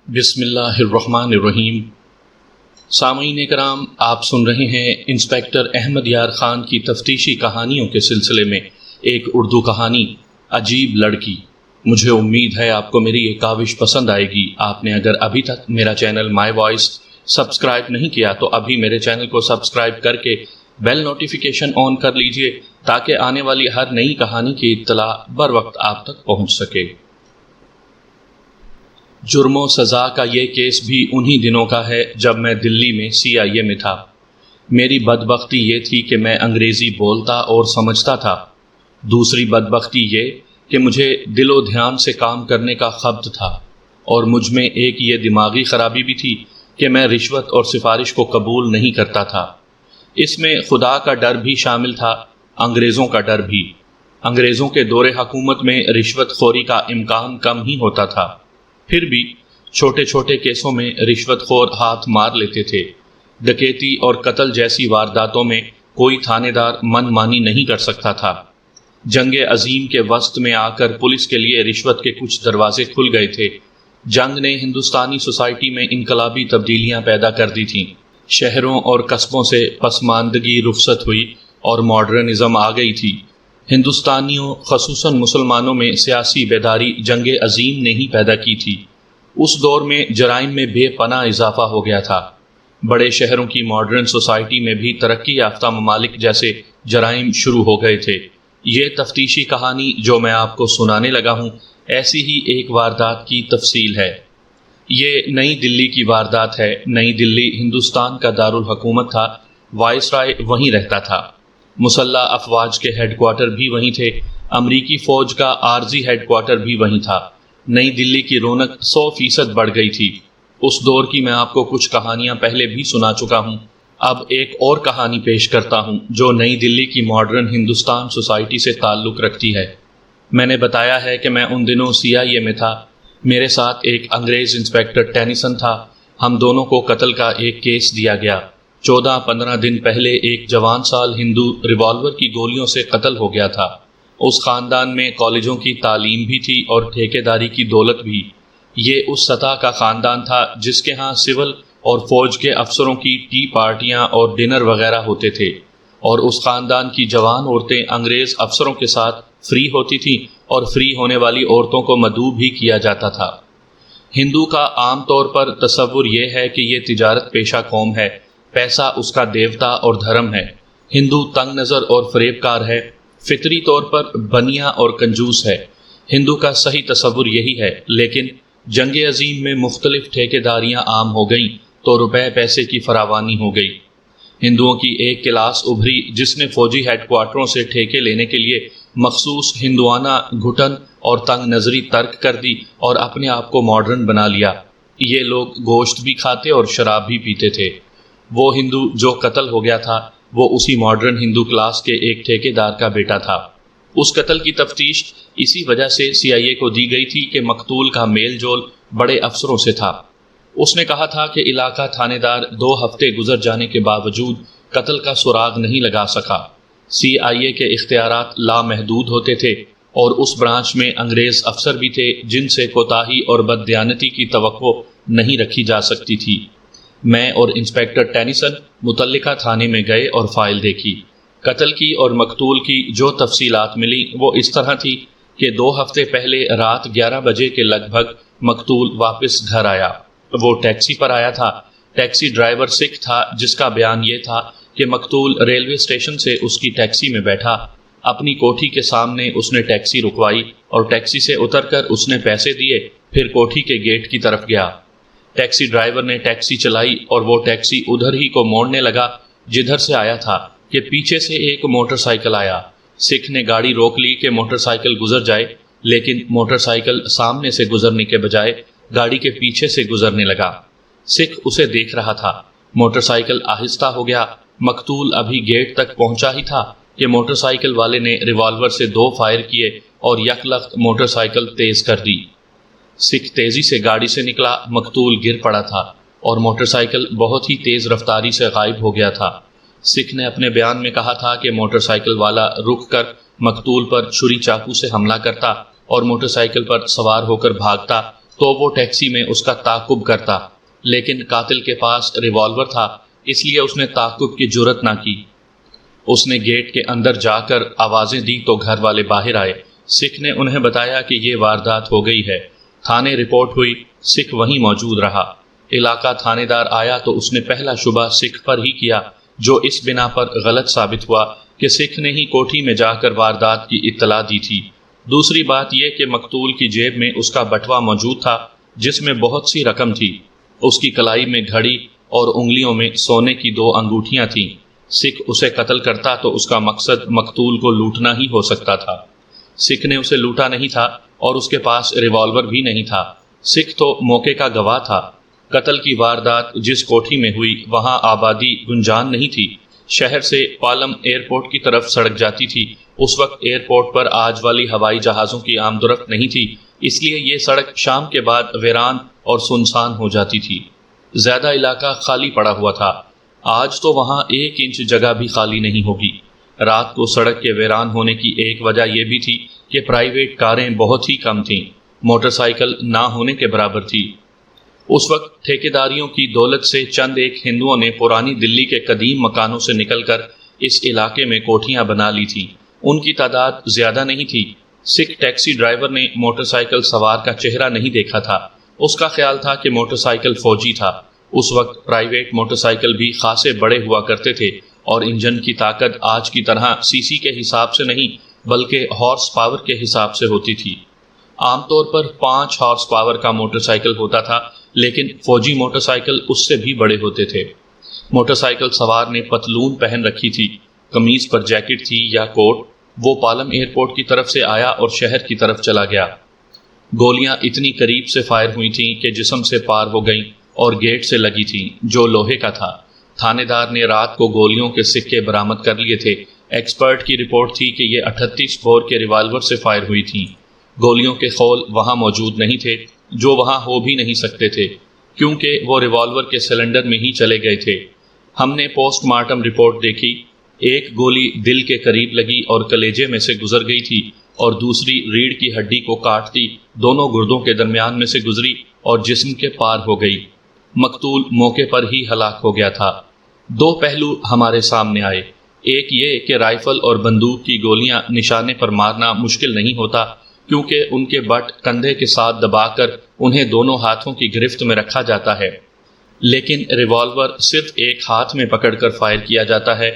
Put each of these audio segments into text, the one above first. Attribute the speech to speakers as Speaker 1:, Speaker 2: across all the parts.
Speaker 1: بسم اللہ الرحمن الرحیم۔ سامعین کرام، آپ سن رہے ہیں انسپکٹر احمد یار خان کی تفتیشی کہانیوں کے سلسلے میں ایک اردو کہانی عجیب لڑکی۔ مجھے امید ہے آپ کو میری یہ کاوش پسند آئے گی۔ آپ نے اگر ابھی تک میرا چینل مائی وائس سبسکرائب نہیں کیا تو ابھی میرے چینل کو سبسکرائب کر کے بیل نوٹیفیکیشن آن کر لیجئے تاکہ آنے والی ہر نئی کہانی کی اطلاع بر وقت آپ تک پہنچ سکے۔ جرم و سزا کا یہ کیس بھی انہی دنوں کا ہے جب میں دلی میں CIA میں تھا۔ میری بدبختی یہ تھی کہ میں انگریزی بولتا اور سمجھتا تھا۔ دوسری بدبختی یہ کہ مجھے دل و دھیان سے کام کرنے کا خبط تھا، اور مجھ میں ایک یہ دماغی خرابی بھی تھی کہ میں رشوت اور سفارش کو قبول نہیں کرتا تھا۔ اس میں خدا کا ڈر بھی شامل تھا، انگریزوں کا ڈر بھی۔ انگریزوں کے دور حکومت میں رشوت خوری کا امکان کم ہی ہوتا تھا، پھر بھی چھوٹے چھوٹے کیسوں میں رشوت خور ہاتھ مار لیتے تھے۔ ڈکیتی اور قتل جیسی وارداتوں میں کوئی تھانے دار من مانی نہیں کر سکتا تھا۔ جنگ عظیم کے وسط میں آ کر پولیس کے لیے رشوت کے کچھ دروازے کھل گئے تھے۔ جنگ نے ہندوستانی سوسائٹی میں انقلابی تبدیلیاں پیدا کر دی تھیں۔ شہروں اور قصبوں سے پسماندگی رخصت ہوئی اور ماڈرنزم آ گئی تھی۔ ہندوستانیوں خصوصاً مسلمانوں میں سیاسی بیداری جنگ عظیم نے ہی پیدا کی تھی۔ اس دور میں جرائم میں بے پناہ اضافہ ہو گیا تھا۔ بڑے شہروں کی ماڈرن سوسائٹی میں بھی ترقی یافتہ ممالک جیسے جرائم شروع ہو گئے تھے۔ یہ تفتیشی کہانی جو میں آپ کو سنانے لگا ہوں، ایسی ہی ایک واردات کی تفصیل ہے۔ یہ نئی دلی کی واردات ہے۔ نئی دلی ہندوستان کا دارالحکومت تھا، وائس رائے وہیں رہتا تھا، مسلح افواج کے ہیڈ کوارٹر بھی وہیں تھے، امریکی فوج کا عارضی ہیڈ کوارٹر بھی وہیں تھا۔ نئی دلی کی رونق 100% بڑھ گئی تھی۔ اس دور کی میں آپ کو کچھ کہانیاں پہلے بھی سنا چکا ہوں۔ اب ایک اور کہانی پیش کرتا ہوں جو نئی دلی کی ماڈرن ہندوستان سوسائٹی سے تعلق رکھتی ہے۔ میں نے بتایا ہے کہ میں ان دنوں CIA میں تھا۔ میرے ساتھ ایک انگریز انسپکٹر ٹینیسن تھا۔ ہم دونوں کو قتل کا ایک کیس دیا گیا۔ 14-15 دن پہلے ایک جوان سال ہندو ریوالور کی گولیوں سے قتل ہو گیا تھا۔ اس خاندان میں کالجوں کی تعلیم بھی تھی اور ٹھیکیداری کی دولت بھی۔ یہ اس سطح کا خاندان تھا جس کے ہاں سول اور فوج کے افسروں کی ٹی پارٹیاں اور ڈنر وغیرہ ہوتے تھے، اور اس خاندان کی جوان عورتیں انگریز افسروں کے ساتھ فری ہوتی تھیں، اور فری ہونے والی عورتوں کو مدعو بھی کیا جاتا تھا۔ ہندو کا عام طور پر تصور یہ ہے کہ یہ تجارت پیشہ قوم ہے، پیسہ اس کا دیوتا اور دھرم ہے۔ ہندو تنگ نظر اور فریب کار ہے، فطری طور پر بنیا اور کنجوس ہے۔ ہندو کا صحیح تصور یہی ہے، لیکن جنگ عظیم میں مختلف ٹھیکیداریاں عام ہو گئیں تو روپے پیسے کی فراوانی ہو گئی۔ ہندوؤں کی ایک کلاس ابھری جس نے فوجی ہیڈ کوارٹروں سے ٹھیکے لینے کے لیے مخصوص ہندوانہ گھٹن اور تنگ نظری ترک کر دی اور اپنے آپ کو ماڈرن بنا لیا۔ یہ لوگ گوشت بھی کھاتے اور شراب بھی پیتے تھے۔ وہ ہندو جو قتل ہو گیا تھا وہ اسی ماڈرن ہندو کلاس کے ایک ٹھیکیدار کا بیٹا تھا۔ اس قتل کی تفتیش اسی وجہ سے CIA کو دی گئی تھی کہ مقتول کا میل جول بڑے افسروں سے تھا۔ اس نے کہا تھا کہ علاقہ تھانے دار 2 ہفتے گزر جانے کے باوجود قتل کا سراغ نہیں لگا سکا۔ CIA کے اختیارات لامحدود ہوتے تھے، اور اس برانچ میں انگریز افسر بھی تھے جن سے کوتاہی اور بددیانتی کی توقع نہیں رکھی جا سکتی تھی۔ میں اور انسپکٹر ٹینیسن متعلقہ تھانے میں گئے اور فائل دیکھی۔ قتل کی اور مقتول کی جو تفصیلات ملی وہ اس طرح تھی کہ 2 ہفتے پہلے رات 11 بجے کے لگ بھگ مقتول واپس گھر آیا۔ وہ ٹیکسی پر آیا تھا۔ ٹیکسی ڈرائیور سکھ تھا جس کا بیان یہ تھا کہ مقتول ریلوے اسٹیشن سے اس کی ٹیکسی میں بیٹھا۔ اپنی کوٹھی کے سامنے اس نے ٹیکسی رکوائی اور ٹیکسی سے اتر کر اس نے پیسے دیے، پھر کوٹھی کے گیٹ کی طرف گیا۔ ٹیکسی ڈرائیور نے ٹیکسی چلائی اور وہ ٹیکسی ادھر ہی کو موڑنے لگا جدھر سے آیا تھا کہ پیچھے سے ایک موٹر سائیکل آیا۔ سکھ نے گاڑی روک لی کہ موٹر سائیکل گزر جائے، لیکن موٹر سائیکل سامنے سے گزرنے کے بجائے گاڑی کے پیچھے سے گزرنے لگا۔ سکھ اسے دیکھ رہا تھا۔ موٹر سائیکل آہستہ ہو گیا۔ مقتول ابھی گیٹ تک پہنچا ہی تھا کہ موٹر سائیکل والے نے ریوالور سے 2 فائر کیے اور یک لخت موٹر سائیکل تیز کر دی۔ سکھ تیزی سے گاڑی سے نکلا۔ مقتول گر پڑا تھا اور موٹر سائیکل بہت ہی تیز رفتاری سے غائب ہو گیا تھا۔ سکھ نے اپنے بیان میں کہا تھا کہ موٹر سائیکل والا رک کر مقتول پر چھری چاقو سے حملہ کرتا اور موٹر سائیکل پر سوار ہو کر بھاگتا تو وہ ٹیکسی میں اس کا تعاقب کرتا، لیکن قاتل کے پاس ریوالور تھا، اس لیے اس نے تعاقب کی جرت نہ کی۔ اس نے گیٹ کے اندر جا کر آوازیں دی تو گھر والے باہر آئے۔ سکھ نے انہیں بتایا کہ یہ واردات ہو گئی ہے۔ تھانے رپورٹ ہوئی، سکھ وہیں موجود رہا۔ علاقہ تھانے دار آیا تو اس نے پہلا شبہ سکھ پر ہی کیا، جو اس بنا پر غلط ثابت ہوا کہ سکھ نے ہی کوٹھی میں جا کر واردات کی اطلاع دی تھی۔ دوسری بات یہ کہ مقتول کی جیب میں اس کا بٹوا موجود تھا، جس میں بہت سی رقم تھی۔ اس کی کلائی میں گھڑی اور انگلیوں میں سونے کی 2 انگوٹھیاں تھیں۔ سکھ اسے قتل کرتا تو اس کا مقصد مقتول کو لوٹنا ہی ہو سکتا تھا۔ سکھ نے اسے لوٹا نہیں تھا اور اس کے پاس ریوالور بھی نہیں تھا۔ سکھ تو موقع کا گواہ تھا۔ قتل کی واردات جس کوٹھی میں ہوئی وہاں آبادی گنجان نہیں تھی۔ شہر سے پالم ایئرپورٹ کی طرف سڑک جاتی تھی۔ اس وقت ایئرپورٹ پر آج والی ہوائی جہازوں کی آمد و رفت نہیں تھی، اس لیے یہ سڑک شام کے بعد ویران اور سنسان ہو جاتی تھی۔ زیادہ علاقہ خالی پڑا ہوا تھا۔ آج تو وہاں 1 انچ جگہ بھی خالی نہیں ہوگی۔ رات کو سڑک کے ویران ہونے کی ایک وجہ یہ بھی تھی کہ پرائیویٹ کاریں بہت ہی کم تھیں، موٹر سائیکل نہ ہونے کے برابر تھی۔ اس وقت ٹھیکیداریوں کی دولت سے چند ایک ہندوؤں نے پرانی دلی کے قدیم مکانوں سے نکل کر اس علاقے میں کوٹھیاں بنا لی تھیں۔ ان کی تعداد زیادہ نہیں تھی۔ سکھ ٹیکسی ڈرائیور نے موٹر سائیکل سوار کا چہرہ نہیں دیکھا تھا۔ اس کا خیال تھا کہ موٹر سائیکل فوجی تھا۔ اس وقت پرائیویٹ موٹر سائیکل بھی خاصے بڑے ہوا کرتے تھے اور انجن کی طاقت آج کی طرح سی سی کے حساب سے نہیں بلکہ ہارس پاور کے حساب سے ہوتی تھی۔ عام طور پر 5 ہارس پاور کا موٹر سائیکل ہوتا تھا، لیکن فوجی موٹر سائیکل اس سے بھی بڑے ہوتے تھے۔ موٹر سائیکل سوار نے پتلون پہن رکھی تھی، قمیض پر جیکٹ تھی یا کوٹ۔ وہ پالم ایئرپورٹ کی طرف سے آیا اور شہر کی طرف چلا گیا۔ گولیاں اتنی قریب سے فائر ہوئی تھیں کہ جسم سے پار ہو گئیں اور گیٹ سے لگی تھیں جو لوہے کا تھا۔ تھانے دار نے رات کو گولیوں کے سکے برآمد کر لیے تھے۔ ایکسپرٹ کی رپورٹ تھی کہ یہ 38 بور کے ریوالور سے فائر ہوئی تھیں۔ گولیوں کے خول وہاں موجود نہیں تھے، جو وہاں ہو بھی نہیں سکتے تھے کیونکہ وہ ریوالور کے سلنڈر میں ہی چلے گئے تھے۔ ہم نے پوسٹ مارٹم رپورٹ دیکھی۔ ایک گولی دل کے قریب لگی اور کلیجے میں سے گزر گئی تھی اور دوسری ریڑھ کی ہڈی کو کاٹتی دونوں گردوں کے درمیان میں سے گزری اور جسم کے پار ہو گئی۔ مقتول موقع پر ہی ہلاک ہو گیا تھا۔ 2 پہلو ہمارے سامنے آئے۔ ایک یہ کہ رائفل اور بندوق کی گولیاں نشانے پر مارنا مشکل نہیں ہوتا کیونکہ ان کے بٹ کندھے کے ساتھ دبا کر انہیں دونوں ہاتھوں کی گرفت میں رکھا جاتا ہے، لیکن ریوالور صرف ایک ہاتھ میں پکڑ کر فائر کیا جاتا ہے۔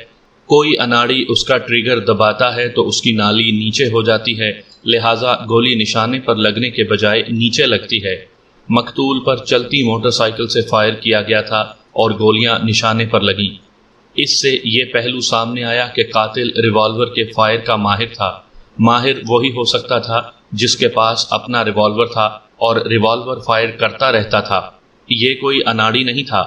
Speaker 1: کوئی اناڑی اس کا ٹریگر دباتا ہے تو اس کی نالی نیچے ہو جاتی ہے، لہٰذا گولی نشانے پر لگنے کے بجائے نیچے لگتی ہے۔ مقتول پر چلتی موٹر سائیکل سے فائر کیا گیا تھا اور گولیاں نشانے پر لگیں۔ اس سے یہ پہلو سامنے آیا کہ قاتل ریوالور کے فائر کا ماہر تھا۔ ماہر وہی ہو سکتا تھا جس کے پاس اپنا ریوالور تھا اور ریوالور فائر کرتا رہتا تھا۔ یہ کوئی اناڑی نہیں تھا۔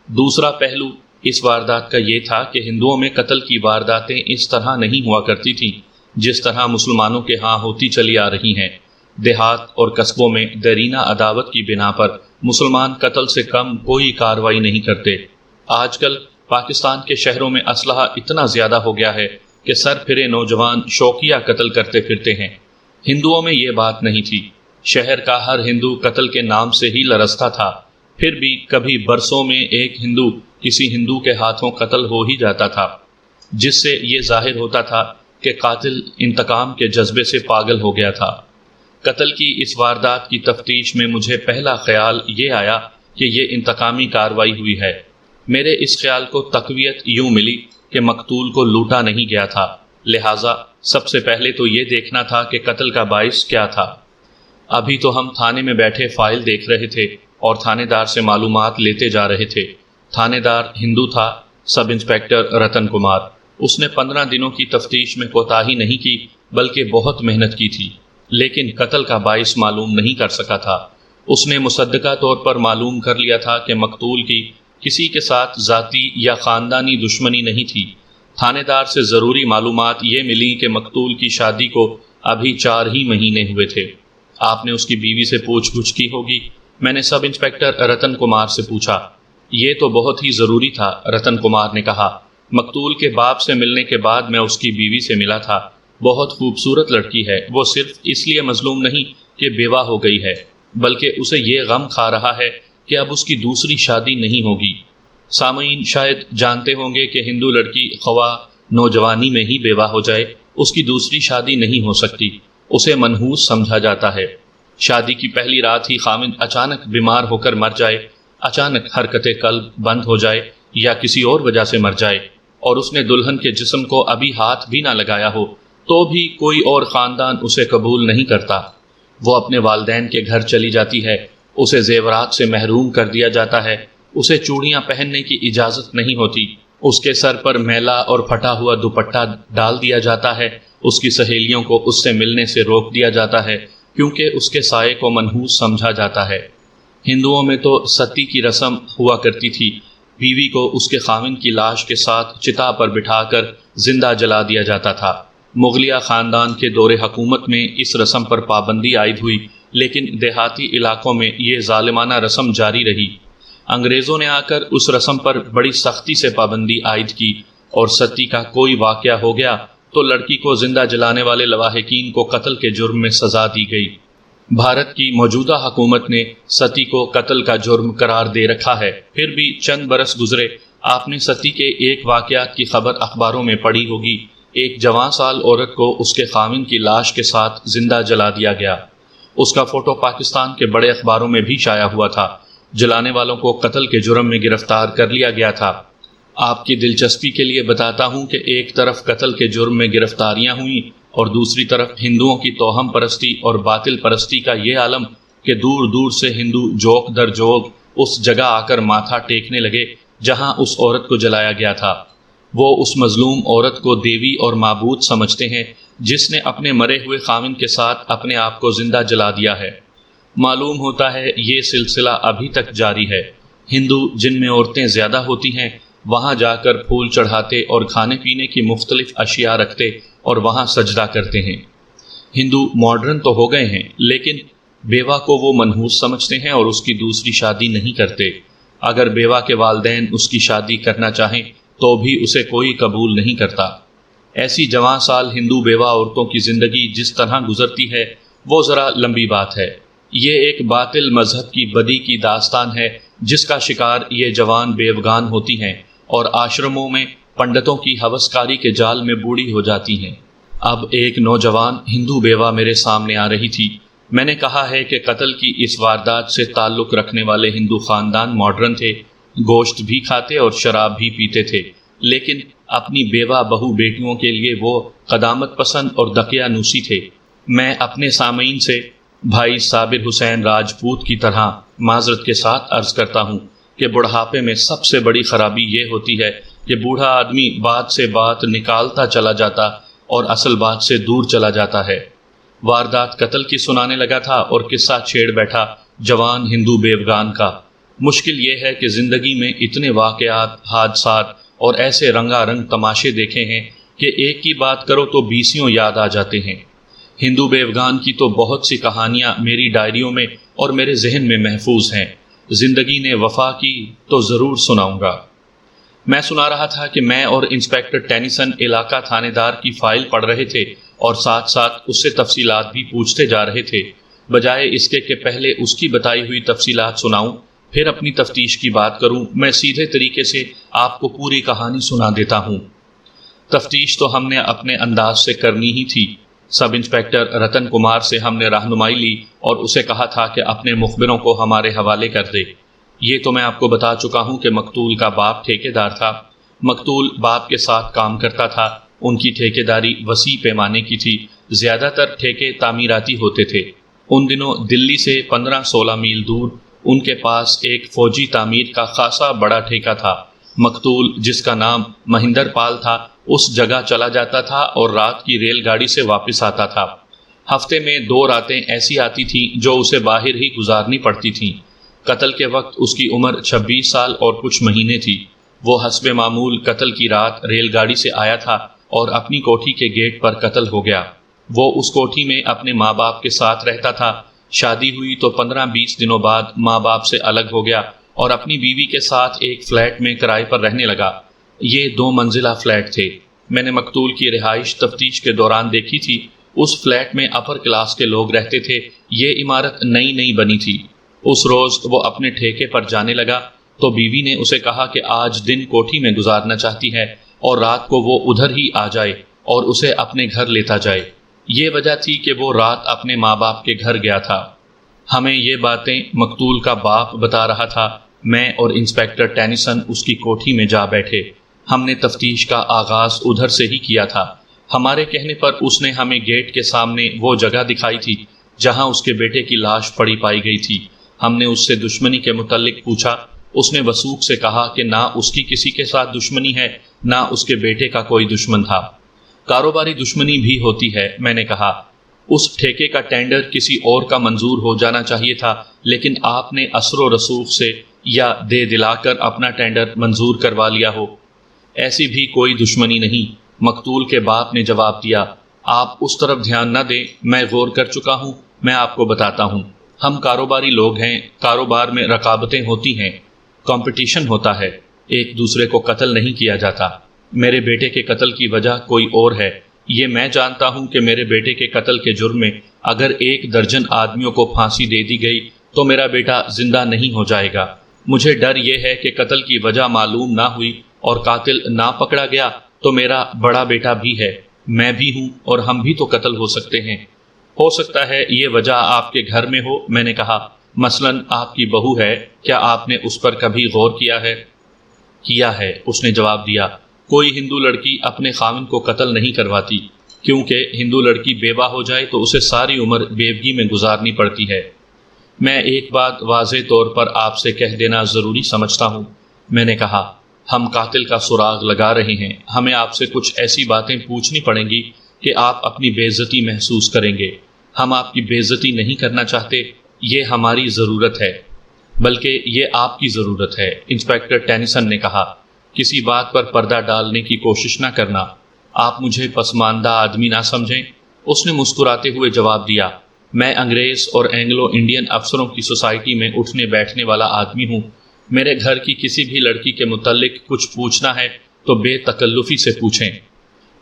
Speaker 1: دوسرا پہلو اس واردات کا یہ تھا کہ ہندوؤں میں قتل کی وارداتیں اس طرح نہیں ہوا کرتی تھیں جس طرح مسلمانوں کے ہاں ہوتی چلی آ رہی ہیں۔ دیہات اور قصبوں میں دیرینہ عداوت کی بنا پر مسلمان قتل سے کم کوئی کارروائی نہیں کرتے۔ آج کل پاکستان کے شہروں میں اسلحہ اتنا زیادہ ہو گیا ہے کہ سر پھرے نوجوان شوقیہ قتل کرتے پھرتے ہیں۔ ہندوؤں میں یہ بات نہیں تھی۔ شہر کا ہر ہندو قتل کے نام سے ہی لرزتا تھا، پھر بھی کبھی برسوں میں ایک ہندو کسی ہندو کے ہاتھوں قتل ہو ہی جاتا تھا، جس سے یہ ظاہر ہوتا تھا کہ قاتل انتقام کے جذبے سے پاگل ہو گیا تھا۔ قتل کی اس واردات کی تفتیش میں مجھے پہلا خیال یہ آیا کہ یہ انتقامی کارروائی ہوئی ہے۔ میرے اس خیال کو تقویت یوں ملی کہ مقتول کو لوٹا نہیں گیا تھا، لہٰذا سب سے پہلے تو یہ دیکھنا تھا کہ قتل کا باعث کیا تھا۔ ابھی تو ہم تھانے میں بیٹھے فائل دیکھ رہے تھے اور تھانے دار سے معلومات لیتے جا رہے تھے۔ تھانے دار ہندو تھا، سب انسپیکٹر رتن کمار۔ اس نے 15 دنوں کی تفتیش میں کوتاہی نہیں کی بلکہ بہت محنت کی تھی، لیکن قتل کا باعث معلوم نہیں کر سکا تھا۔ اس نے مصدقہ طور پر معلوم کر لیا تھا کہ مقتول کی کسی کے ساتھ ذاتی یا خاندانی دشمنی نہیں تھی۔ تھانے دار سے ضروری معلومات یہ ملی کہ مقتول کی شادی کو ابھی 4 ہی مہینے ہوئے تھے۔ آپ نے اس کی بیوی سے پوچھ گچھ کی ہوگی؟ میں نے سب انسپیکٹر رتن کمار سے پوچھا۔ یہ تو بہت ہی ضروری تھا، رتن کمار نے کہا۔ مقتول کے باپ سے ملنے کے بعد میں اس کی بیوی سے ملا تھا۔ بہت خوبصورت لڑکی ہے، وہ صرف اس لیے مظلوم نہیں کہ بیوہ ہو گئی ہے۔ بلکہ اسے یہ غم کھا رہا ہے کہ اب اس کی دوسری شادی نہیں ہوگی۔ سامعین شاید جانتے ہوں گے کہ ہندو لڑکی خواہ نوجوانی میں ہی بیوہ ہو جائے، اس کی دوسری شادی نہیں ہو سکتی، اسے منحوس سمجھا جاتا ہے۔ شادی کی پہلی رات ہی خاوند اچانک بیمار ہو کر مر جائے، اچانک حرکت قلب بند ہو جائے یا کسی اور وجہ سے مر جائے، اور اس نے دلہن کے جسم کو ابھی ہاتھ بھی نہ لگایا ہو، تو بھی کوئی اور خاندان اسے قبول نہیں کرتا۔ وہ اپنے والدین کے گھر چلی جاتی ہے، اسے زیورات سے محروم کر دیا جاتا ہے، اسے چوڑیاں پہننے کی اجازت نہیں ہوتی، اس کے سر پر میلا اور پھٹا ہوا دوپٹہ ڈال دیا جاتا ہے، اس کی سہیلیوں کو اس سے ملنے سے روک دیا جاتا ہے کیونکہ اس کے سائے کو منحوس سمجھا جاتا ہے۔ ہندوؤں میں تو ستی کی رسم ہوا کرتی تھی، بیوی کو اس کے خاوند کی لاش کے ساتھ چتا پر بٹھا کر زندہ جلا دیا جاتا تھا۔ مغلیہ خاندان کے دور حکومت میں اس رسم پر پابندی عائد ہوئی، لیکن دیہاتی علاقوں میں یہ ظالمانہ رسم جاری رہی۔ انگریزوں نے آ کر اس رسم پر بڑی سختی سے پابندی عائد کی، اور ستی کا کوئی واقعہ ہو گیا تو لڑکی کو زندہ جلانے والے لواحقین کو قتل کے جرم میں سزا دی گئی۔ بھارت کی موجودہ حکومت نے ستی کو قتل کا جرم قرار دے رکھا ہے، پھر بھی چند برس گزرے، آپ نے ستی کے ایک واقعات کی خبر اخباروں میں پڑھی ہوگی۔ ایک جوان سال عورت کو اس کے خاوند کی لاش کے ساتھ زندہ جلا دیا گیا۔ اس کا فوٹو پاکستان کے بڑے اخباروں میں بھی شائع ہوا تھا۔ جلانے والوں کو قتل کے جرم میں گرفتار کر لیا گیا تھا۔ آپ کی دلچسپی کے لیے بتاتا ہوں کہ ایک طرف قتل کے جرم میں گرفتاریاں ہوئیں اور دوسری طرف ہندوؤں کی توہم پرستی اور باطل پرستی کا یہ عالم کہ دور دور سے ہندو جوک در جوگ اس جگہ آ کر ماتھا ٹیکنے لگے جہاں اس عورت کو جلایا گیا تھا۔ وہ اس مظلوم عورت کو دیوی اور معبود سمجھتے ہیں جس نے اپنے مرے ہوئے خاوند کے ساتھ اپنے آپ کو زندہ جلا دیا ہے۔ معلوم ہوتا ہے یہ سلسلہ ابھی تک جاری ہے۔ ہندو جن میں عورتیں زیادہ ہوتی ہیں وہاں جا کر پھول چڑھاتے اور کھانے پینے کی مختلف اشیاء رکھتے اور وہاں سجدہ کرتے ہیں۔ ہندو ماڈرن تو ہو گئے ہیں، لیکن بیوہ کو وہ منحوس سمجھتے ہیں اور اس کی دوسری شادی نہیں کرتے۔ اگر بیوہ کے والدین اس کی شادی کرنا چاہیں تو بھی اسے کوئی قبول نہیں کرتا۔ ایسی جوان سال ہندو بیوہ عورتوں کی زندگی جس طرح گزرتی ہے وہ ذرا لمبی بات ہے۔ یہ ایک باطل مذہب کی بدی کی داستان ہے جس کا شکار یہ جوان بیوگان ہوتی ہیں اور آشرموں میں پنڈتوں کی ہوسکاری کے جال میں بوڑھی ہو جاتی ہیں۔ اب ایک نوجوان ہندو بیوہ میرے سامنے آ رہی تھی۔ میں نے کہا ہے کہ قتل کی اس واردات سے تعلق رکھنے والے ہندو خاندان ماڈرن تھے، گوشت بھی کھاتے اور شراب بھی پیتے تھے، لیکن اپنی بیوہ بہو بیٹیوں کے لیے وہ قدامت پسند اور دقیانوسی تھے۔ میں اپنے سامعین سے بھائی صابر حسین راجپوت کی طرح معذرت کے ساتھ عرض کرتا ہوں کہ بڑھاپے میں سب سے بڑی خرابی یہ ہوتی ہے کہ بوڑھا آدمی بات سے بات نکالتا چلا جاتا اور اصل بات سے دور چلا جاتا ہے۔ واردات قتل کی سنانے لگا تھا اور قصہ چھیڑ بیٹھا جوان ہندو بیوگان کا۔ مشکل یہ ہے کہ زندگی میں اتنے واقعات، حادثات اور ایسے رنگا رنگ تماشے دیکھے ہیں کہ ایک کی بات کرو تو 20 یاد آ جاتے ہیں۔ ہندو بیوگان کی تو بہت سی کہانیاں میری ڈائریوں میں اور میرے ذہن میں محفوظ ہیں۔ زندگی نے وفا کی تو ضرور سناؤں گا۔ میں سنا رہا تھا کہ میں اور انسپیکٹر ٹینیسن علاقہ تھانے دار کی فائل پڑھ رہے تھے اور ساتھ ساتھ اس سے تفصیلات بھی پوچھتے جا رہے تھے۔ بجائے اس کے کہ پہلے اس کی بتائی ہوئی تفصیلات سناؤں پھر اپنی تفتیش کی بات کروں، میں سیدھے طریقے سے آپ کو پوری کہانی سنا دیتا ہوں۔ تفتیش تو ہم نے اپنے انداز سے کرنی ہی تھی۔ سب انسپیکٹر رتن کمار سے ہم نے رہنمائی لی اور اسے کہا تھا کہ اپنے مخبروں کو ہمارے حوالے کر دے۔ یہ تو میں آپ کو بتا چکا ہوں کہ مقتول کا باپ ٹھیکیدار تھا۔ مقتول باپ کے ساتھ کام کرتا تھا۔ ان کی ٹھیکیداری وسیع پیمانے کی تھی، زیادہ تر ٹھیکے تعمیراتی ہوتے تھے۔ ان دنوں دلی سے 15-16 میل دور ان کے پاس ایک فوجی تعمیر کا خاصا بڑا ٹھیکہ تھا۔ مقتول جس کا نام مہندر پال تھا اس جگہ چلا جاتا تھا اور رات کی ریل گاڑی سے واپس آتا تھا۔ ہفتے میں 2 راتیں ایسی آتی تھیں جو اسے باہر ہی گزارنی پڑتی تھیں۔ قتل کے وقت اس کی عمر 26 سال اور کچھ مہینے تھی۔ وہ حسب معمول قتل کی رات ریل گاڑی سے آیا تھا اور اپنی کوٹھی کے گیٹ پر قتل ہو گیا۔ وہ اس کوٹھی میں اپنے ماں باپ کے ساتھ رہتا تھا۔ شادی ہوئی تو 15-20 دنوں بعد ماں باپ سے الگ ہو گیا اور اپنی بیوی کے ساتھ ایک فلیٹ میں کرائے پر رہنے لگا۔ یہ 2 منزلہ فلیٹ تھے۔ میں نے مقتول کی رہائش تفتیش کے دوران دیکھی تھی۔ اس فلیٹ میں اپر کلاس کے لوگ رہتے تھے. یہ عمارت نئی نئی بنی تھی. اس روز وہ اپنے ٹھیکے پر جانے لگا تو بیوی نے اسے کہا کہ آج دن کوٹھی میں گزارنا چاہتی ہے اور رات کو وہ ادھر ہی آ جائے اور اسے اپنے گھر لیتا جائے. یہ وجہ تھی کہ وہ رات اپنے ماں باپ کے گھر گیا تھا. ہمیں یہ باتیں مقتول کا باپ بتا رہا تھا. میں اور انسپیکٹر ٹینیسن اس کی کوٹھی میں جا بیٹھے. ہم نے تفتیش کا آغاز ادھر سے ہی کیا تھا. ہمارے کہنے پر اس نے ہمیں گیٹ کے سامنے وہ جگہ دکھائی تھی جہاں اس کے بیٹے کی لاش پڑی پائی گئی تھی. ہم نے اس سے دشمنی کے متعلق پوچھا. اس نے وثوق سے کہا کہ نہ اس کی کسی کے ساتھ دشمنی ہے، نہ اس کے بیٹے کا کوئی دشمن تھا. کاروباری دشمنی بھی ہوتی ہے، میں نے کہا. اس ٹھیکے کا ٹینڈر کسی اور کا منظور ہو جانا چاہیے تھا، لیکن آپ نے اثر و رسوخ سے یا دے دلا کر اپنا ٹینڈر منظور کروا لیا ہو. ایسی بھی کوئی دشمنی نہیں، مقتول کے باپ نے جواب دیا. آپ اس طرف دھیان نہ دیں، میں غور کر چکا ہوں. میں آپ کو بتاتا ہوں. ہم کاروباری لوگ ہیں، کاروبار میں رقابتیں ہوتی ہیں، کمپٹیشن ہوتا ہے، ایک دوسرے کو قتل نہیں کیا جاتا. میرے بیٹے کے قتل کی وجہ کوئی اور ہے. یہ میں جانتا ہوں کہ میرے بیٹے کے قتل کے جرم میں اگر 1 درجن آدمیوں کو پھانسی دے دی گئی تو میرا بیٹا زندہ نہیں ہو جائے گا. مجھے ڈر یہ ہے کہ قتل کی وجہ معلوم نہ ہوئی اور قاتل نہ پکڑا گیا تو میرا بڑا بیٹا بھی ہے، میں بھی ہوں، اور ہم بھی تو قتل ہو سکتے ہیں. ہو سکتا ہے یہ وجہ آپ کے گھر میں ہو، میں نے کہا. مثلاً آپ کی بہو ہے، کیا آپ نے اس پر کبھی غور کیا ہے؟ کیا ہے، اس نے جواب دیا. کوئی ہندو لڑکی اپنے خاوند کو قتل نہیں کرواتی، کیونکہ ہندو لڑکی بیوہ ہو جائے تو اسے ساری عمر بیوگی میں گزارنی پڑتی ہے. میں ایک بات واضح طور پر آپ سے کہہ دینا ضروری سمجھتا ہوں، میں نے کہا. ہم قاتل کا سراغ لگا رہے ہیں. ہمیں آپ سے کچھ ایسی باتیں پوچھنی پڑیں گی کہ آپ اپنی بے عزتی محسوس کریں گے. ہم آپ کی بے عزتی نہیں کرنا چاہتے، یہ ہماری ضرورت ہے، بلکہ یہ آپ کی ضرورت ہے. انسپیکٹر ٹینیسن نے کہا. کسی بات پر پردہ ڈالنے کی کوشش نہ کرنا. آپ مجھے پسماندہ آدمی نہ سمجھیں. اس نے مسکراتے ہوئے جواب دیا. میں انگریز اور اینگلو انڈین افسروں کی سوسائٹی میں اٹھنے بیٹھنے والا آدمی ہوں. میرے گھر کی کسی بھی لڑکی کے متعلق کچھ پوچھنا ہے تو بے تکلفی سے پوچھیں.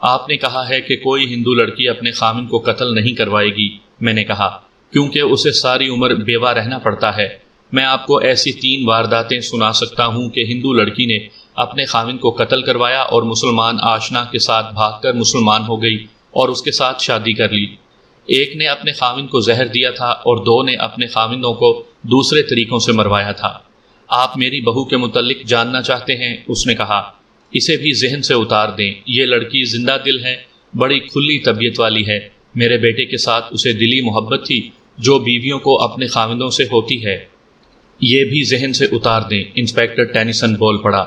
Speaker 1: آپ نے کہا ہے کہ کوئی ہندو لڑکی اپنے خاوند کو قتل نہیں کروائے گی، میں نے کہا، کیونکہ اسے ساری عمر بیوہ رہنا پڑتا ہے. میں آپ کو ایسی 3 وارداتیں سنا سکتا ہوں کہ ہندو لڑکی نے اپنے خاوند کو قتل کروایا اور مسلمان آشنا کے ساتھ بھاگ کر مسلمان ہو گئی اور اس کے ساتھ شادی کر لی. ایک نے اپنے خاوند کو زہر دیا تھا اور 2 نے اپنے خاوندوں کو دوسرے طریقوں سے مروایا تھا. آپ میری بہو کے متعلق جاننا چاہتے ہیں، اس نے کہا. اسے بھی ذہن سے اتار دیں. یہ لڑکی زندہ دل ہے، بڑی کھلی طبیعت والی ہے. میرے بیٹے کے ساتھ اسے دلی محبت تھی جو بیویوں کو اپنے خاوندوں سے ہوتی ہے. یہ بھی ذہن سے اتار دیں. انسپیکٹر ٹینیسن بول پڑا.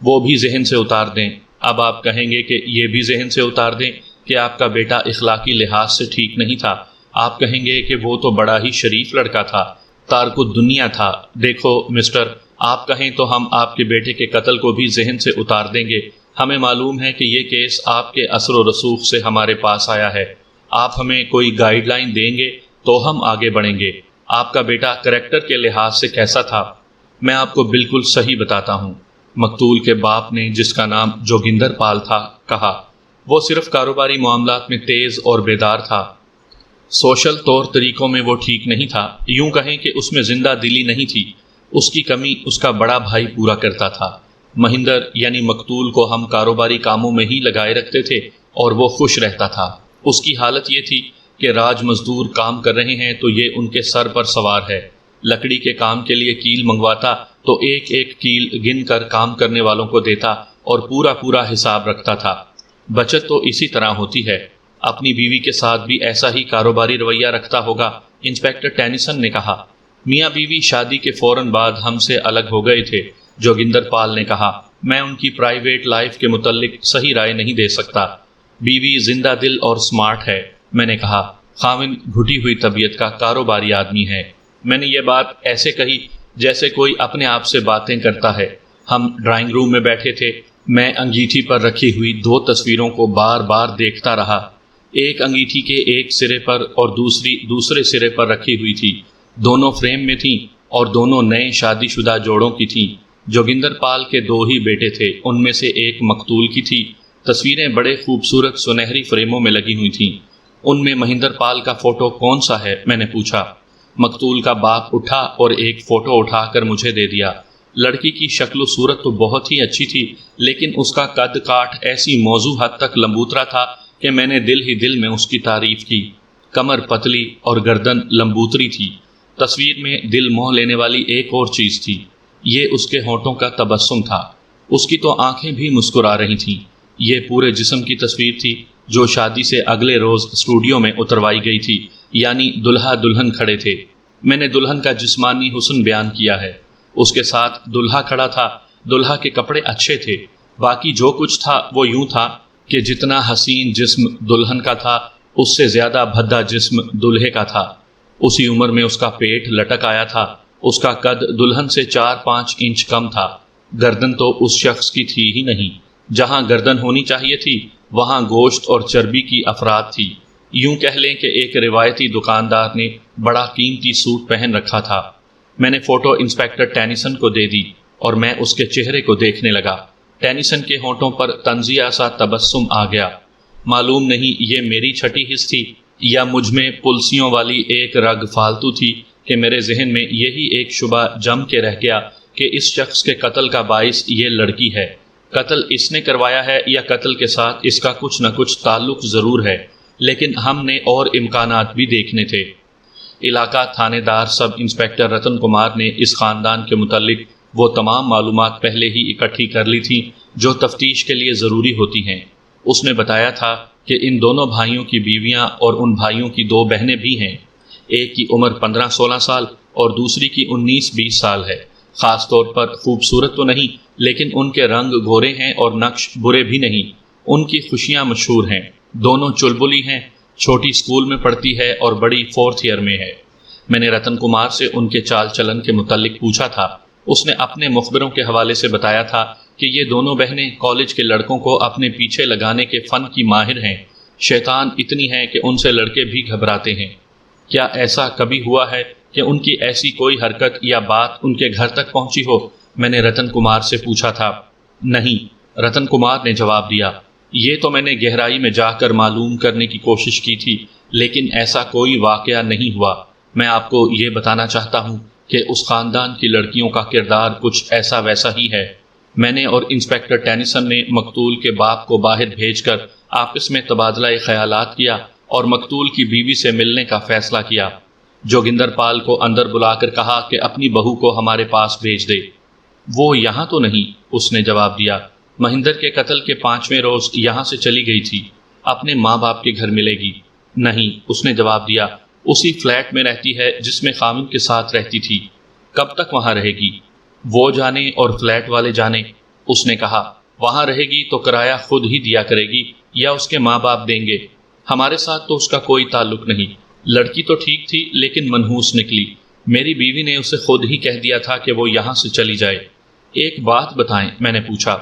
Speaker 1: وہ بھی ذہن سے اتار دیں. اب آپ کہیں گے کہ یہ بھی ذہن سے اتار دیں کہ آپ کا بیٹا اخلاقی لحاظ سے ٹھیک نہیں تھا. آپ کہیں گے کہ وہ تو بڑا ہی شریف لڑکا تھا، تارک الدنیا تھا. دیکھو مسٹر، آپ کہیں تو ہم آپ کے بیٹے کے قتل کو بھی ذہن سے اتار دیں گے. ہمیں معلوم ہے کہ یہ کیس آپ کے اثر و رسوخ سے ہمارے پاس آیا ہے. آپ ہمیں کوئی گائیڈ لائن دیں گے تو ہم آگے بڑھیں گے. آپ کا بیٹا کریکٹر کے لحاظ سے کیسا تھا؟ میں آپ کو بالکل صحیح بتاتا ہوں. مقتول کے باپ نے، جس کا نام جوگندر پال تھا، کہا. وہ صرف کاروباری معاملات میں تیز اور بیدار تھا. سوشل طور طریقوں میں وہ ٹھیک نہیں تھا. یوں کہیں کہ اس میں زندہ دلی نہیں تھی. اس کی کمی اس کا بڑا بھائی پورا کرتا تھا. مہندر یعنی مقتول کو ہم کاروباری کاموں میں ہی لگائے رکھتے تھے اور وہ خوش رہتا تھا. اس کی حالت یہ تھی کہ راج مزدور کام کر رہے ہیں تو یہ ان کے سر پر سوار ہے. لکڑی کے کام کے لیے کیل منگواتا تو ایک ایک کیل گن کر کام کرنے والوں کو دیتا اور پورا پورا حساب رکھتا تھا. بچت تو اسی طرح ہوتی ہے. اپنی بیوی کے ساتھ بھی ایسا ہی کاروباری رویہ رکھتا ہوگا، انسپیکٹر ٹینیسن نے کہا. میاں بیوی شادی کے فوراً بعد ہم سے الگ ہو گئے تھے، جوگندر پال نے کہا. میں ان کی پرائیویٹ لائف کے متعلق صحیح رائے نہیں دے سکتا. بیوی زندہ دل اور سمارٹ ہے، میں نے کہا. خاوند گھٹی ہوئی طبیعت کا کاروباری آدمی ہے. میں نے یہ بات ایسے کہی جیسے کوئی اپنے آپ سے باتیں کرتا ہے. ہم ڈرائنگ روم میں بیٹھے تھے. میں انگیٹھی پر رکھی ہوئی 2 تصویروں کو بار بار دیکھتا رہا. ایک انگیٹھی کے ایک سرے پر اور دوسری دوسرے سرے پر رکھی ہوئی تھی. دونوں فریم میں تھیں اور دونوں نئے شادی شدہ جوڑوں کی تھیں. جوگندر پال کے 2 ہی بیٹے تھے، ان میں سے ایک مقتول کی تھی. تصویریں بڑے خوبصورت سنہری فریموں میں لگی ہوئی تھیں. ان میں مہندر پال کا فوٹو کون سا ہے؟ میں نے پوچھا۔ مقتول کا باپ اٹھا اور ایک فوٹو اٹھا کر مجھے دے دیا۔ لڑکی کی شکل و صورت تو بہت ہی اچھی تھی، لیکن اس کا قد کاٹ ایسی موزوں حد تک لمبوترا تھا کہ میں نے دل ہی دل میں اس کی تعریف کی۔ کمر پتلی اور گردن لمبوتری تھی۔ تصویر میں دل موہ لینے والی ایک اور چیز تھی، یہ اس کے ہونٹوں کا تبسم تھا۔ اس کی تو آنکھیں بھی مسکرا رہی تھیں۔ یہ پورے جسم کی تصویر تھی جو شادی سے اگلے روز اسٹوڈیو میں اتروائی گئی تھی، یعنی دلہا دلہن کھڑے تھے۔ میں نے دلہن کا جسمانی حسن بیان کیا ہے، اس کے ساتھ دلہا کھڑا تھا۔ دلہا کے کپڑے اچھے تھے، باقی جو کچھ تھا وہ یوں تھا کہ جتنا حسین جسم دلہن کا تھا اس سے زیادہ بھدا جسم دلہے کا تھا۔ اسی عمر میں اس کا پیٹ لٹک آیا تھا۔ اس کا قد دلہن سے 4-5 انچ کم تھا۔ گردن تو اس شخص کی تھی ہی نہیں۔ جہاں گردن ہونی چاہیے تھی وہاں گوشت اور چربی کی افراد تھی۔ یوں کہہ لیں کہ ایک روایتی دکاندار نے بڑا قیمتی سوٹ پہن رکھا تھا۔ میں نے فوٹو انسپیکٹر ٹینیسن کو دے دی اور میں اس کے چہرے کو دیکھنے لگا۔ ٹینیسن کے ہونٹوں پر طنزیہ سا تبسم آ گیا۔ معلوم نہیں یہ میری چھٹی حس تھی یا مجھ میں پلسیوں والی ایک رگ فالتو تھی کہ میرے ذہن میں یہی ایک شبہ جم کے رہ گیا کہ اس شخص کے قتل کا باعث یہ لڑکی ہے۔ قتل اس نے کروایا ہے یا قتل کے ساتھ اس کا کچھ نہ کچھ تعلق ضرور ہے، لیکن ہم نے اور امکانات بھی دیکھنے تھے۔ علاقہ تھانے دار سب انسپیکٹر رتن کمار نے اس خاندان کے متعلق وہ تمام معلومات پہلے ہی اکٹھی کر لی تھی جو تفتیش کے لیے ضروری ہوتی ہیں۔ اس نے بتایا تھا کہ ان دونوں بھائیوں کی بیویاں اور ان بھائیوں کی 2 بہنیں بھی ہیں۔ ایک کی عمر 15-16 سال اور دوسری کی 19-20 سال ہے۔ خاص طور پر خوبصورت تو نہیں، لیکن ان کے رنگ گورے ہیں اور نقش برے بھی نہیں۔ ان کی خوشیاں مشہور ہیں۔ دونوں چلبلی ہیں، چھوٹی اسکول میں پڑھتی ہے اور بڑی 4th ایئر میں ہے۔ میں نے رتن کمار سے ان کے چال چلن کے متعلق پوچھا تھا۔ اس نے اپنے مخبروں کے حوالے سے بتایا تھا کہ یہ دونوں بہنیں کالج کے لڑکوں کو اپنے پیچھے لگانے کے فن کی ماہر ہیں۔ شیطان اتنی ہے کہ ان سے لڑکے بھی گھبراتے ہیں۔ کیا ایسا کبھی ہوا ہے کہ ان کی ایسی کوئی حرکت یا بات ان کے گھر تک پہنچی ہو؟ میں نے رتن کمار سے پوچھا تھا۔ نہیں، رتن کمار نے جواب دیا، یہ تو میں نے گہرائی میں جا کر معلوم کرنے کی کوشش کی تھی، لیکن ایسا کوئی واقعہ نہیں ہوا۔ میں آپ کو یہ بتانا چاہتا ہوں کہ اس خاندان کی لڑکیوں کا کردار کچھ ایسا ویسا ہی ہے۔ میں نے اور انسپیکٹر ٹینیسن نے مقتول کے باپ کو باہر بھیج کر آپس میں تبادلہ خیالات کیا اور مقتول کی بیوی سے ملنے کا فیصلہ کیا۔ جوگندر پال کو اندر بلا کر کہا کہ اپنی بہو کو ہمارے پاس بھیج دے۔ وہ یہاں تو نہیں، اس نے جواب دیا۔ مہندر کے قتل کے 5ویں روز یہاں سے چلی گئی تھی، اپنے ماں باپ کے گھر ملے گی۔ نہیں، اس نے جواب دیا، اسی فلیٹ میں رہتی ہے جس میں خاوند کے ساتھ رہتی تھی۔ کب تک وہاں رہے گی؟ وہ جانے اور فلیٹ والے جانے۔ اس نے کہا، وہاں رہے گی تو کرایہ خود ہی دیا کرے گی یا اس کے ماں باپ دیں گے؟ ہمارے ساتھ تو اس کا کوئی تعلق نہیں۔ لڑکی تو ٹھیک تھی لیکن منحوس نکلی۔ میری بیوی نے اسے خود ہی کہہ دیا تھا کہ وہ یہاں سے چلی جائے۔ ایک بات بتائیں، میں نے پوچھا،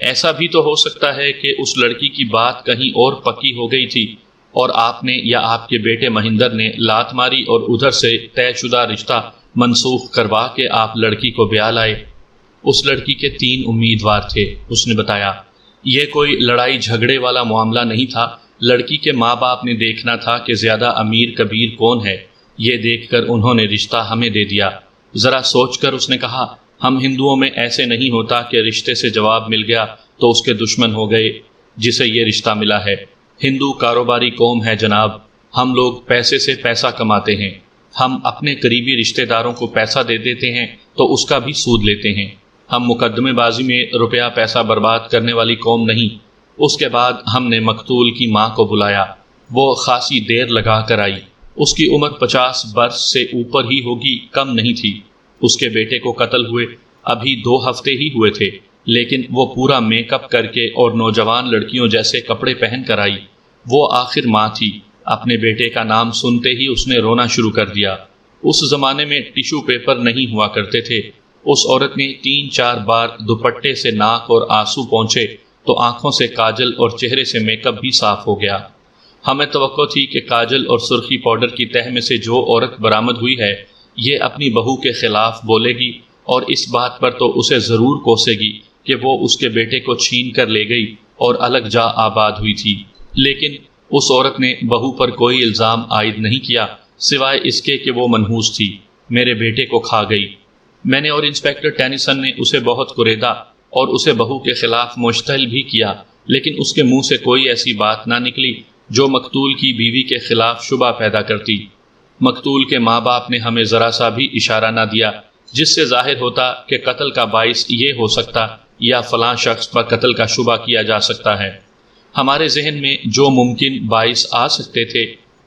Speaker 1: ایسا بھی تو ہو سکتا ہے کہ اس لڑکی کی بات کہیں اور پکی ہو گئی تھی اور آپ نے یا آپ کے بیٹے مہندر نے لات ماری اور ادھر سے طے شدہ رشتہ منسوخ کروا کے آپ لڑکی کو بیاہ لائے۔ اس لڑکی کے 3 امیدوار تھے، اس نے بتایا۔ یہ کوئی لڑائی جھگڑے والا معاملہ نہیں تھا۔ لڑکی کے ماں باپ نے دیکھنا تھا کہ زیادہ امیر کبیر کون ہے۔ یہ دیکھ کر انہوں نے رشتہ ہمیں دے دیا۔ ذرا سوچ کر اس نے کہا، ہم ہندوؤں میں ایسے نہیں ہوتا کہ رشتے سے جواب مل گیا تو اس کے دشمن ہو گئے جسے یہ رشتہ ملا ہے۔ ہندو کاروباری قوم ہے جناب، ہم لوگ پیسے سے پیسہ کماتے ہیں۔ ہم اپنے قریبی رشتہ داروں کو پیسہ دے دیتے ہیں تو اس کا بھی سود لیتے ہیں۔ ہم مقدمے بازی میں روپیہ پیسہ برباد کرنے والی قوم نہیں۔ اس کے بعد ہم نے مقتول کی ماں کو بلایا۔ وہ خاصی دیر لگا کر آئی۔ اس کی عمر 50 برس سے اوپر ہی ہوگی، کم نہیں تھی۔ اس کے بیٹے کو قتل ہوئے ابھی 2 ہفتے ہی ہوئے تھے، لیکن وہ پورا میک اپ کر کے اور نوجوان لڑکیوں جیسے کپڑے پہن کر آئی۔ وہ آخر ماں تھی۔ اپنے بیٹے کا نام سنتے ہی اس نے رونا شروع کر دیا۔ اس زمانے میں ٹیشو پیپر نہیں ہوا کرتے تھے۔ اس عورت نے 3-4 بار دوپٹے سے ناک اور آنسو پہنچے تو آنکھوں سے کاجل اور چہرے سے میک اپ بھی صاف ہو گیا۔ ہمیں توقع تھی کہ کاجل اور سرخی پاؤڈر کی تہ میں سے جو عورت برآمد ہوئی ہے یہ اپنی بہو کے خلاف بولے گی اور اس بات پر تو اسے ضرور کوسے گی کہ وہ اس کے بیٹے کو چھین کر لے گئی اور الگ جا آباد ہوئی تھی۔ لیکن اس عورت نے بہو پر کوئی الزام عائد نہیں کیا سوائے اس کے کہ وہ منحوس تھی، میرے بیٹے کو کھا گئی۔ میں نے اور انسپیکٹر ٹینیسن نے اسے بہت کوریدا اور اسے بہو کے خلاف مشتعل بھی کیا، لیکن اس کے منہ سے کوئی ایسی بات نہ نکلی جو مقتول کی بیوی کے خلاف شبہ پیدا کرتی۔ مقتول کے ماں باپ نے ہمیں ذرا سا بھی اشارہ نہ دیا جس سے ظاہر ہوتا کہ قتل کا باعث یہ ہو سکتا یا فلاں شخص پر قتل کا شبہ کیا جا سکتا ہے۔ ہمارے ذہن میں جو ممکن باعث آ سکتے تھے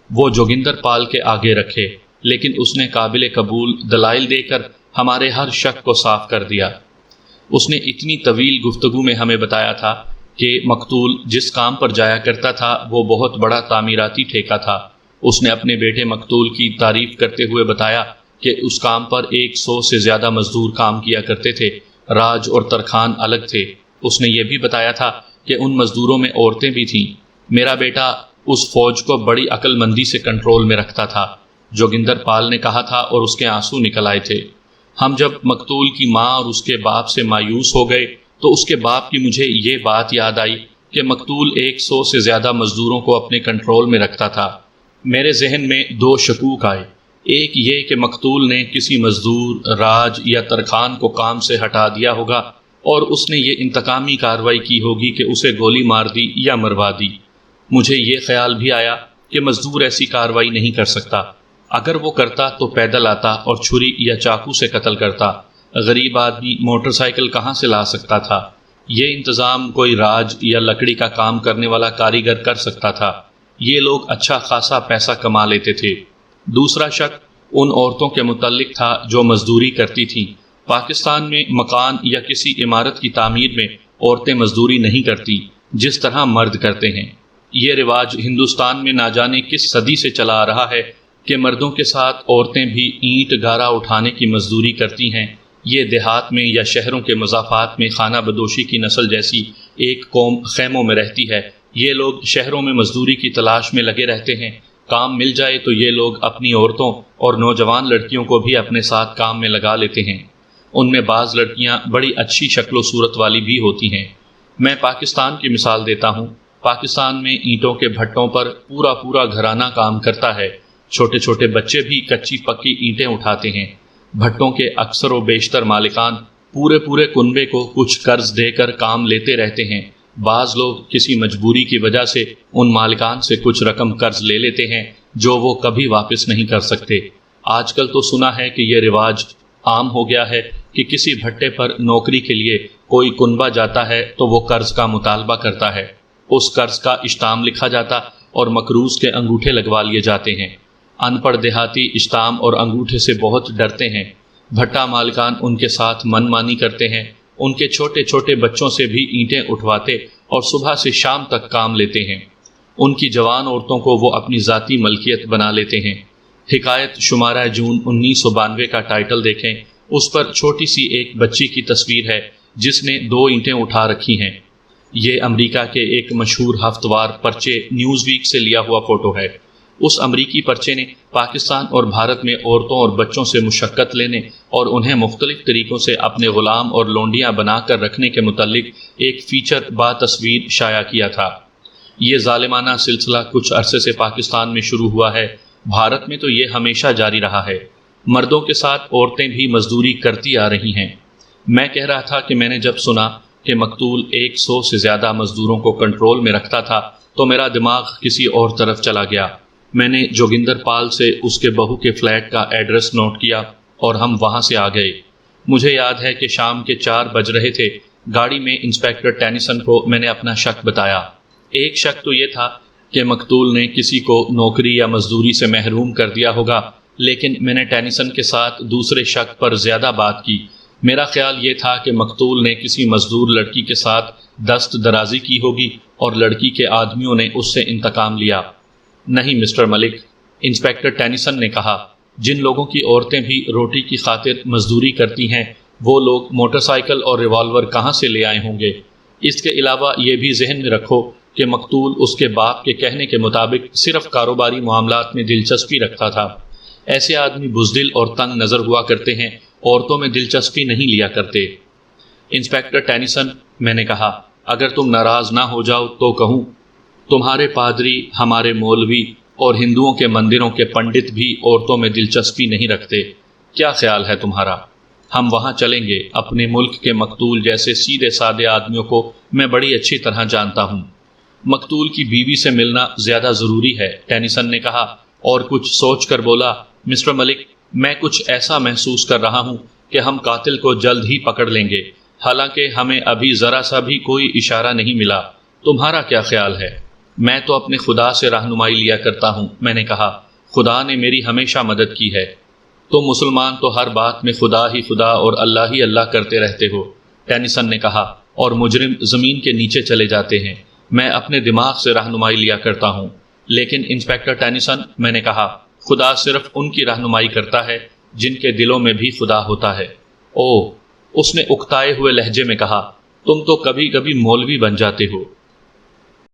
Speaker 1: وہ جوگندر پال کے آگے رکھے، لیکن اس نے قابل قبول دلائل دے کر ہمارے ہر شک کو صاف کر دیا۔ اس نے اتنی طویل گفتگو میں ہمیں بتایا تھا کہ مقتول جس کام پر جایا کرتا تھا وہ بہت بڑا تعمیراتی ٹھیکہ تھا۔ اس نے اپنے بیٹے مقتول کی تعریف کرتے ہوئے بتایا کہ اس کام پر 100 سے زیادہ مزدور کام کیا کرتے تھے، راج اور ترخان الگ تھے۔ اس نے یہ بھی بتایا تھا کہ ان مزدوروں میں عورتیں بھی تھیں۔ میرا بیٹا اس فوج کو بڑی عقل مندی سے کنٹرول میں رکھتا تھا، جوگندر پال نے کہا تھا، اور اس کے آنسو نکل آئے تھے۔ ہم جب مقتول کی ماں اور اس کے باپ سے مایوس ہو گئے تو اس کے باپ کی مجھے یہ بات یاد آئی کہ مقتول 100 سے زیادہ مزدوروں کو اپنے کنٹرول میں رکھتا تھا۔ میرے ذہن میں 2 شکوک آئے، ایک یہ کہ مقتول نے کسی مزدور، راج یا ترخان کو کام سے ہٹا دیا ہوگا اور اس نے یہ انتقامی کارروائی کی ہوگی کہ اسے گولی مار دی یا مروا دی۔ مجھے یہ خیال بھی آیا کہ مزدور ایسی کارروائی نہیں کر سکتا، اگر وہ کرتا تو پیدل آتا اور چھری یا چاقو سے قتل کرتا۔ غریب آدمی موٹر سائیکل کہاں سے لا سکتا تھا؟ یہ انتظام کوئی راج یا لکڑی کا کام کرنے والا کاریگر کر سکتا تھا۔ یہ لوگ اچھا خاصا پیسہ کما لیتے تھے۔ دوسرا شک ان عورتوں کے متعلق تھا جو مزدوری کرتی تھیں۔ پاکستان میں مکان یا کسی عمارت کی تعمیر میں عورتیں مزدوری نہیں کرتی جس طرح مرد کرتے ہیں۔ یہ رواج ہندوستان میں نہ جانے کس صدی سے چلا آ رہا ہے کہ مردوں کے ساتھ عورتیں بھی اینٹ گارا اٹھانے کی مزدوری کرتی ہیں۔ یہ دیہات میں یا شہروں کے مضافات میں خانہ بدوشی کی نسل جیسی ایک قوم خیموں میں رہتی ہے۔ یہ لوگ شہروں میں مزدوری کی تلاش میں لگے رہتے ہیں۔ کام مل جائے تو یہ لوگ اپنی عورتوں اور نوجوان لڑکیوں کو بھی اپنے ساتھ کام میں لگا لیتے ہیں۔ ان میں بعض لڑکیاں بڑی اچھی شکل و صورت والی بھی ہوتی ہیں۔ میں پاکستان کی مثال دیتا ہوں۔ پاکستان میں اینٹوں کے بھٹوں پر پورا گھرانہ کام کرتا ہے۔ چھوٹے چھوٹے بچے بھی کچی پکی اینٹیں اٹھاتے ہیں۔ بھٹوں کے اکثر و بیشتر مالکان پورے کنبے کو کچھ قرض دے کر کام لیتے رہتے ہیں۔ بعض لوگ کسی مجبوری کی وجہ سے ان مالکان سے کچھ رقم قرض لے لیتے ہیں جو وہ کبھی واپس نہیں کر سکتے۔ آج کل تو سنا ہے کہ یہ رواج عام ہو گیا ہے کہ کسی بھٹے پر نوکری کے لیے کوئی کنبہ جاتا ہے تو وہ قرض کا مطالبہ کرتا ہے۔ اس قرض کا اشتام لکھا جاتا اور مقروض کے انگوٹھے لگوا لیے جاتے ہیں۔ ان پڑھ دیہاتی اشتام اور انگوٹھے سے بہت ڈرتے ہیں۔ بھٹا مالکان ان کے ساتھ من مانی کرتے ہیں، ان کے چھوٹے چھوٹے بچوں سے بھی اینٹیں اٹھواتے اور صبح سے شام تک کام لیتے ہیں۔ ان کی جوان عورتوں کو وہ اپنی ذاتی ملکیت بنا لیتے ہیں۔ حکایت شمارہ جون 1992 کا ٹائٹل دیکھیں، اس پر چھوٹی سی ایک بچی کی تصویر ہے جس نے 2 اینٹیں اٹھا رکھی ہیں۔ یہ امریکہ کے ایک مشہور ہفتوار پرچے نیوز ویک سے لیا ہوا فوٹو ہے۔ اس امریکی پرچے نے پاکستان اور بھارت میں عورتوں اور بچوں سے مشقت لینے اور انہیں مختلف طریقوں سے اپنے غلام اور لونڈیاں بنا کر رکھنے کے متعلق ایک فیچر با تصویر شائع کیا تھا۔ یہ ظالمانہ سلسلہ کچھ عرصے سے پاکستان میں شروع ہوا ہے۔ بھارت میں تو یہ ہمیشہ جاری رہا ہے۔ مردوں کے ساتھ عورتیں بھی مزدوری کرتی آ رہی ہیں۔ میں کہہ رہا تھا کہ میں نے جب سنا کہ مقتول 100 سے زیادہ مزدوروں کو کنٹرول میں رکھتا تھا تو میرا دماغ کسی اور طرف چلا گیا۔ میں نے جوگندر پال سے اس کے بہو کے فلیٹ کا ایڈریس نوٹ کیا اور ہم وہاں سے آ گئے۔ مجھے یاد ہے کہ شام کے 4 بج رہے تھے۔ گاڑی میں انسپیکٹر ٹینیسن کو میں نے اپنا شک بتایا۔ ایک شک تو یہ تھا کہ مقتول نے کسی کو نوکری یا مزدوری سے محروم کر دیا ہوگا، لیکن میں نے ٹینیسن کے ساتھ دوسرے شک پر زیادہ بات کی۔ میرا خیال یہ تھا کہ مقتول نے کسی مزدور لڑکی کے ساتھ دست درازی کی ہوگی اور لڑکی کے آدمیوں نے اس سے انتقام لیا۔ نہیں مسٹر ملک، انسپیکٹر ٹینیسن نے کہا، جن لوگوں کی عورتیں بھی روٹی کی خاطر مزدوری کرتی ہیں وہ لوگ موٹر سائیکل اور ریوالور کہاں سے لے آئے ہوں گے؟ اس کے علاوہ یہ بھی ذہن میں رکھو کہ مقتول اس کے باپ کے کہنے کے مطابق صرف کاروباری معاملات میں دلچسپی رکھتا تھا۔ ایسے آدمی بزدل اور تنگ نظر ہوا کرتے ہیں، عورتوں میں دلچسپی نہیں لیا کرتے۔ انسپیکٹر ٹینیسن، میں نے کہا، اگر تم ناراض نہ ہو جاؤ تو کہوں؟ تمہارے پادری، ہمارے مولوی اور ہندوؤں کے مندروں کے پنڈت بھی عورتوں میں دلچسپی نہیں رکھتے، کیا خیال ہے تمہارا؟ ہم وہاں چلیں گے۔ اپنے ملک کے مقتول جیسے سیدھے سادے آدمیوں کو میں بڑی اچھی طرح جانتا ہوں۔ مقتول کی بیوی سے ملنا زیادہ ضروری ہے، ٹینیسن نے کہا، اور کچھ سوچ کر بولا، مسٹر ملک، میں کچھ ایسا محسوس کر رہا ہوں کہ ہم قاتل کو جلد ہی پکڑ لیں گے، حالانکہ ہمیں ابھی ذرا سا بھی کوئی اشارہ نہیں ملا۔ تمہارا کیا خیال ہے؟ میں تو اپنے خدا سے رہنمائی لیا کرتا ہوں، میں نے کہا، خدا نے میری ہمیشہ مدد کی ہے۔ تم مسلمان تو ہر بات میں خدا ہی خدا اور اللہ ہی اللہ کرتے رہتے ہو، ٹینیسن نے کہا، اور مجرم زمین کے نیچے چلے جاتے ہیں۔ میں اپنے دماغ سے رہنمائی لیا کرتا ہوں۔ لیکن انسپکٹر ٹینیسن، میں نے کہا، خدا صرف ان کی رہنمائی کرتا ہے جن کے دلوں میں بھی خدا ہوتا ہے۔ اوہ، اس نے اکتائے ہوئے لہجے میں کہا، تم تو کبھی کبھی مولوی بن جاتے ہو۔